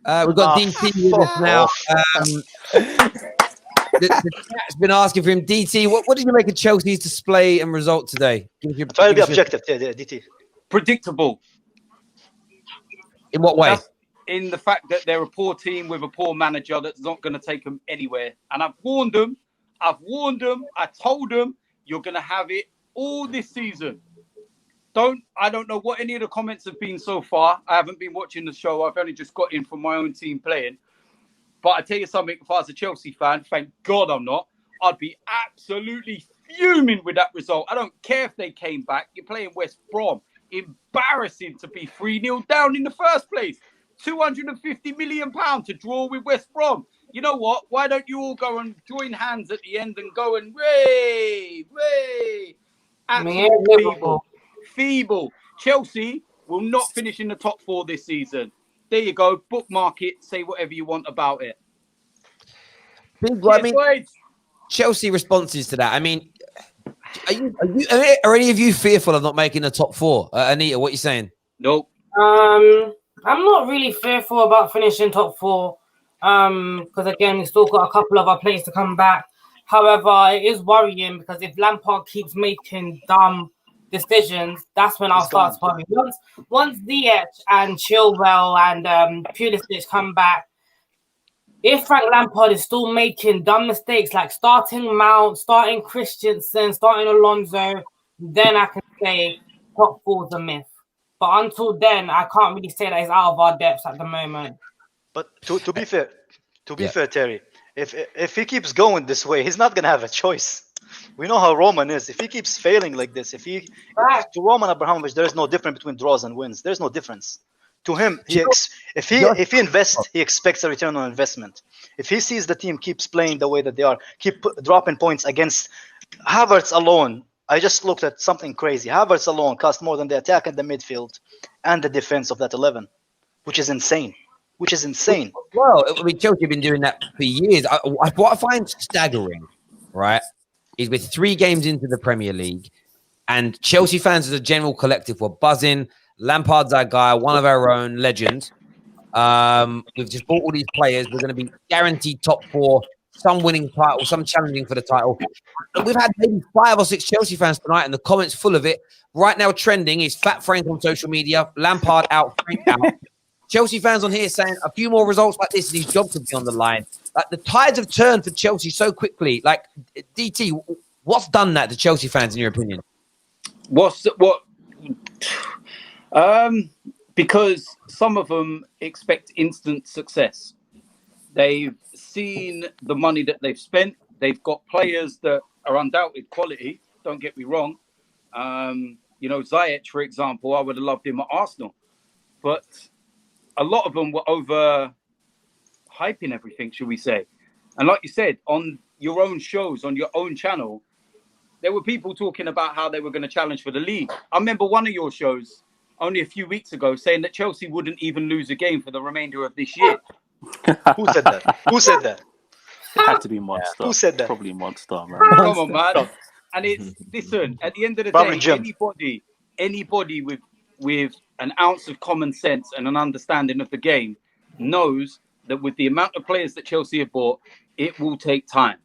We've got DT with us now. The chat's been asking for him. DT, what did you make of Chelsea's display and result today? Try to be objective, DT. Predictable. In what way? In the fact that they're a poor team with a poor manager that's not going to take them anywhere. And I've warned them. I told them you're going to have it all this season. I don't know what any of the comments have been so far. I haven't been watching the show. I've only just got in from my own team playing. But I tell you something, if I was a Chelsea fan, thank God I'm not, I'd be absolutely fuming with that result. I don't care if they came back. You're playing West Brom. Embarrassing to be 3-0 down in the first place. £250 million to draw with West Brom. You know what? Why don't you all go and join hands at the end and go and way. Absolutely feeble. Chelsea will not finish in the top 4 this season. There you go. Bookmark it. Say whatever you want about it. Chelsea responses to that. I mean, are any of you fearful of not making the top 4? Anita, what are you saying? Nope. I'm not really fearful about finishing top 4. Because again, we still got a couple of our players to come back. However, it is worrying because if Lampard keeps making dumb decisions, that's when I'll start worrying. Once Ziyech and Chilwell and Pulisic come back, if Frank Lampard is still making dumb mistakes like starting Mount, starting Christensen, starting Alonso, then I can say top 4 is a myth. But until then, I can't really say that he's out of our depths at the moment. But to be fair, Terry, if he keeps going this way, he's not gonna have a choice. We know how Roman is. If he keeps failing like this, to Roman Abramovich, there is no difference between draws and wins. There's no difference. To him, if he invests, he expects a return on investment. If he sees the team keeps playing the way that they are, keep dropping points against Havertz alone. I just looked at something crazy. Havertz alone cost more than the attack and the midfield and the defense of that 11, which is insane. Well, I mean, Chelsea have been doing that for years. What I find staggering, right, is with 3 games into the Premier League, and Chelsea fans as a general collective were buzzing. Lampard's our guy, one of our own legends. We've just bought all these players. We're going to be guaranteed top 4, some winning title, some challenging for the title. And we've had maybe 5 or 6 Chelsea fans tonight, and the comments full of it. Right now, trending is Fat Frank on social media, Lampard out, Frank out. Chelsea fans on here saying a few more results like this and his job could be on the line. Like, the tides have turned for Chelsea so quickly. Like, DT, what's done that to Chelsea fans in your opinion? Because some of them expect instant success. They've seen the money that they've spent. They've got players that are undoubted quality. Don't get me wrong. Ziyech, for example, I would have loved him at Arsenal. But a lot of them were over hyping everything, should we say. And like you said, on your own shows, on your own channel, there were people talking about how they were going to challenge for the league. I remember one of your shows only a few weeks ago saying that Chelsea wouldn't even lose a game for the remainder of this year. Who said that? It had to be Monster. Who said that? Probably Monster, man. Come on, man. And it's, listen, at the end of the day, anybody with an ounce of common sense and an understanding of the game knows that with the amount of players that Chelsea have bought, it will take time.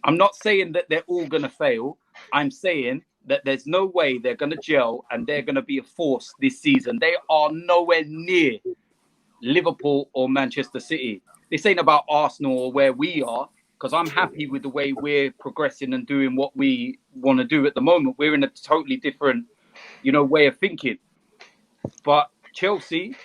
I'm not saying that they're all going to fail. I'm saying that there's no way they're going to gel and they're going to be a force this season. They are nowhere near Liverpool or Manchester City. This ain't about Arsenal or where we are, because I'm happy with the way we're progressing and doing what we want to do at the moment. We're in a totally different, way of thinking. But Chelsea,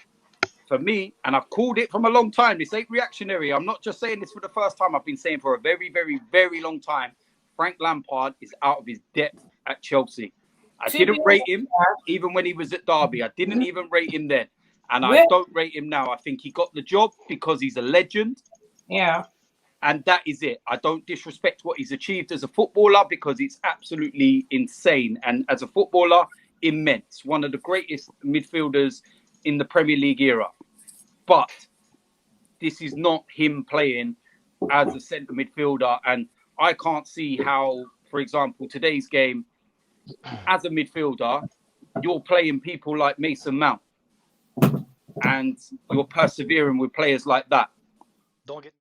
for me, and I've called it from a long time, this ain't reactionary. I'm not just saying this for the first time. I've been saying for a very, very, very long time, Frank Lampard is out of his depth at Chelsea. I didn't rate him even when he was at Derby. I didn't even rate him then. And I don't rate him now. I think he got the job because he's a legend. Yeah. And that is it. I don't disrespect what he's achieved as a footballer because it's absolutely insane. And as a footballer, immense. One of the greatest midfielders in the Premier League era. But this is not him playing as a centre midfielder. And I can't see how, for example, today's game, as a midfielder, you're playing people like Mason Mount. and you're persevering with players like that. Don't get